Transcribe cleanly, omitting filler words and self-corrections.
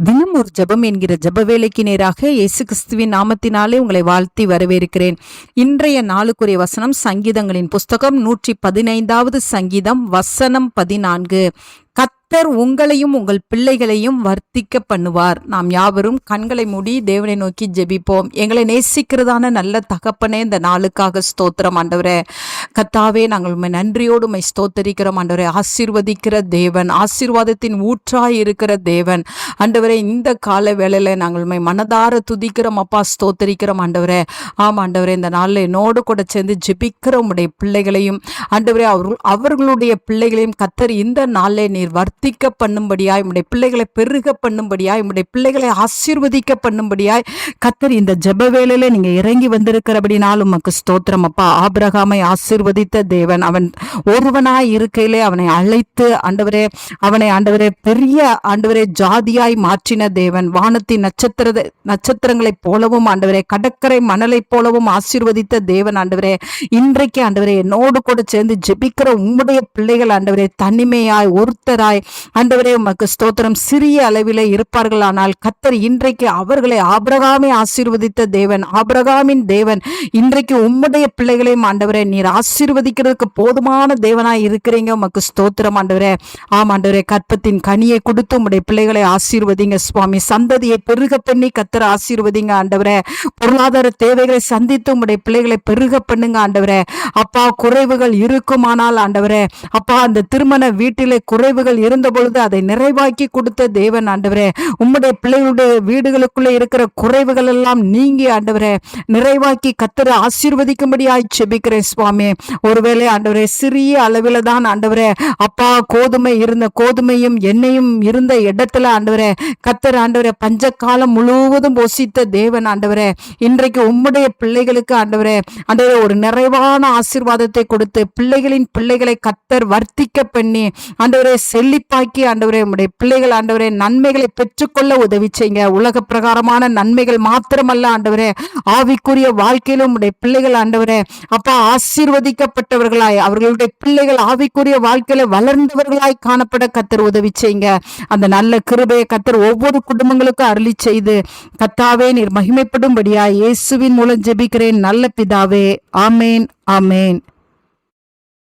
தினம் ஒரு ஜெபம் என்கிற ஜெப வேலைக்கு நேராக இயேசு கிறிஸ்துவின் நாமத்தினாலே உங்களை வாழ்த்தி வரவேற்கிறேன். இன்றைய நாளுக்குரிய வசனம் சங்கீதங்களின் புஸ்தகம் 115வது சங்கீதம் வசனம் 14. கர்த்தர் உங்களையும் உங்கள் பிள்ளைகளையும் வர்த்திக்க பண்ணுவார். நாம் யாவரும் கண்களை மூடி தேவனை நோக்கி ஜெபிப்போம். எங்களை நேசிக்கிறதான நல்ல தகப்பனே, இந்த நாளுக்காக ஸ்தோத்திரம் ஆண்டவரே. கர்த்தாவே, நாங்கள் உம்மை நன்றியோடு உம்மை ஸ்தோத்தரிக்கிறோம் ஆண்டவரே. ஆசீர்வதிக்கிற தேவன், ஆசீர்வாதத்தின் ஊற்றாய் இருக்கிற தேவன் ஆண்டவரே. இந்த கால வேளையில நாங்கள் உம்மை மனதார துதிக்கிறோம் அப்பா, ஸ்தோத்தரிக்கிறோம் ஆண்டவரே. ஆமாண்டவரே, இந்த நாளில் என்னோடு கூட சேர்ந்து ஜெபிக்கிற உம்முடைய பிள்ளைகளையும் ஆண்டவரே, அவர்களுடைய பிள்ளைகளையும் கர்த்தர் இந்த நாளில் நீர் வர்த்திக்க பண்ணும்படியாய், உம்முடைய பிள்ளைகளை பெருக பண்ணும்படியாய், உம்முடைய பிள்ளைகளை ஆசீர்வதிக்க பண்ணும்படியாய் கர்த்தர் இந்த ஜெப வேளையில நீங்க இறங்கி வந்திருக்கிறபடினால் உமக்கு ஸ்தோத்திரம் அப்பா. ஆபிரகாமை ஆசீர்வதித்த தேவன், அவன் ஒருவனாய் இருக்கையிலே அவனை அழைத்து ஆண்டவரே, அவனை ஆண்டவரே பெரிய ஆண்டவரே ஜாதியாய் மாற்றின தேவன். வானத்தின் நட்சத்திரங்களைப் போலவும் ஆண்டவரே, கடற்கரை மணலைப் போலவும் ஆசீர்வதித்த தேவன் ஆண்டவரே. இன்றைக்கு ஆண்டவரே என்னோடு கூட சேர்ந்து ஜெபிக்கிற உம்முடைய பிள்ளைகள் ஆண்டவரே, தனிமையாய் ஒருத்தராய் ஆண்டவரே உமக்கு ஸ்தோத்திரம், சிறிய அளவிலே இருப்பார்கள். ஆனால் கர்த்தர் இன்றைக்கு அவர்களை ஆபிரகாமை ஆசீர்வதித்த தேவன், ஆபிரகாமின் தேவன் இன்றைக்கு உம்முடைய பிள்ளைகளையும் ஆண்டவரே நீர் ஆசீர்வதிக்கிறதுக்கு போதுமான தேவனாய் இருக்கிறீங்க. உமக்கு ஸ்தோத்திரம் ஆண்டவரே. ஆமாண்டவரே, கற்பத்தின் கனியை கொடுத்து உம்முடைய பிள்ளைகளை ஆசீர்வதிங்க சுவாமி. சந்ததியை பெருக பண்ணி கர்த்தர் ஆசீர்வதிங்க ஆண்டவரே. பொருளாதார தேவைகளை சந்தித்து உம்முடைய பிள்ளைகளை பெருக பண்ணுங்க ஆண்டவரே. அப்பா, குறைவுகள் இருக்குமானால் ஆண்டவரே அப்பா, அந்த திருமண வீட்டிலே குறைவுகள் இருந்த பொழுது அதை நிறைவாக்கி கொடுத்த தேவன் ஆண்டவரே. உம்முடைய பிள்ளைகளுடைய வீடுகளுக்குள்ளே இருக்கிற குறைவுகள் எல்லாம் நீங்கி ஆண்டவரே நிறைவாக்கி கர்த்தர் ஆசீர்வதிக்கும்படியாய் செபிக்கிறேன் சுவாமி. ஒருவேளை ஆண்டவரே சிறிய அளவில் தான் ஆண்டவரே அப்பா கோதுமையும் எண்ணெயும் இருந்த இடத்துல ஆண்டவரே கர்த்தர் ஆண்டவரே பஞ்சகாலம் முழுவதும் போசித்த தேவன் ஆண்டவரே. இன்றைக்கு உம்முடைய பிள்ளைகளுக்கு ஆண்டவரே ஒரு நிறைவான ஆசீர்வாதத்தை கொடுத்து பிள்ளைகளின் பிள்ளைகளை கர்த்தர் வர்த்திக்க பண்ணி ஆண்டவரே செழிப்பாக்கி ஆண்டவரே உம்முடைய பிள்ளைகள் ஆண்டவரே நன்மைகளை பெற்றுக்கொள்ள உதவி செய்யுங்க. உலக பிரகாரமான நன்மைகள் மாத்திரமல்ல ஆண்டவரே, ஆவிக்குரிய வாழ்க்கையிலும் உம்முடைய பிள்ளைகள் ஆண்டவரே அப்பா ஆசீர்வதிக்கப்பட்டவர்களாய், அவர்களுடைய பிள்ளைகள் ஆவிக்குரிய வாழ்க்கையில வளர்ந்தவர்களாய் காணப்பட கர்த்தர் உதவி செய்யுங்க. அந்த நல்ல கிருபையை கர்த்தர் ஒவ்வொரு குடும்பங்களுக்கும் அருளி செய்து கர்த்தாவே நீர் மகிமைப்படும்படியா இயேசுவின் மூலம் ஜெபிக்கிறேன் நல்ல பிதாவே. ஆமேன், ஆமேன்.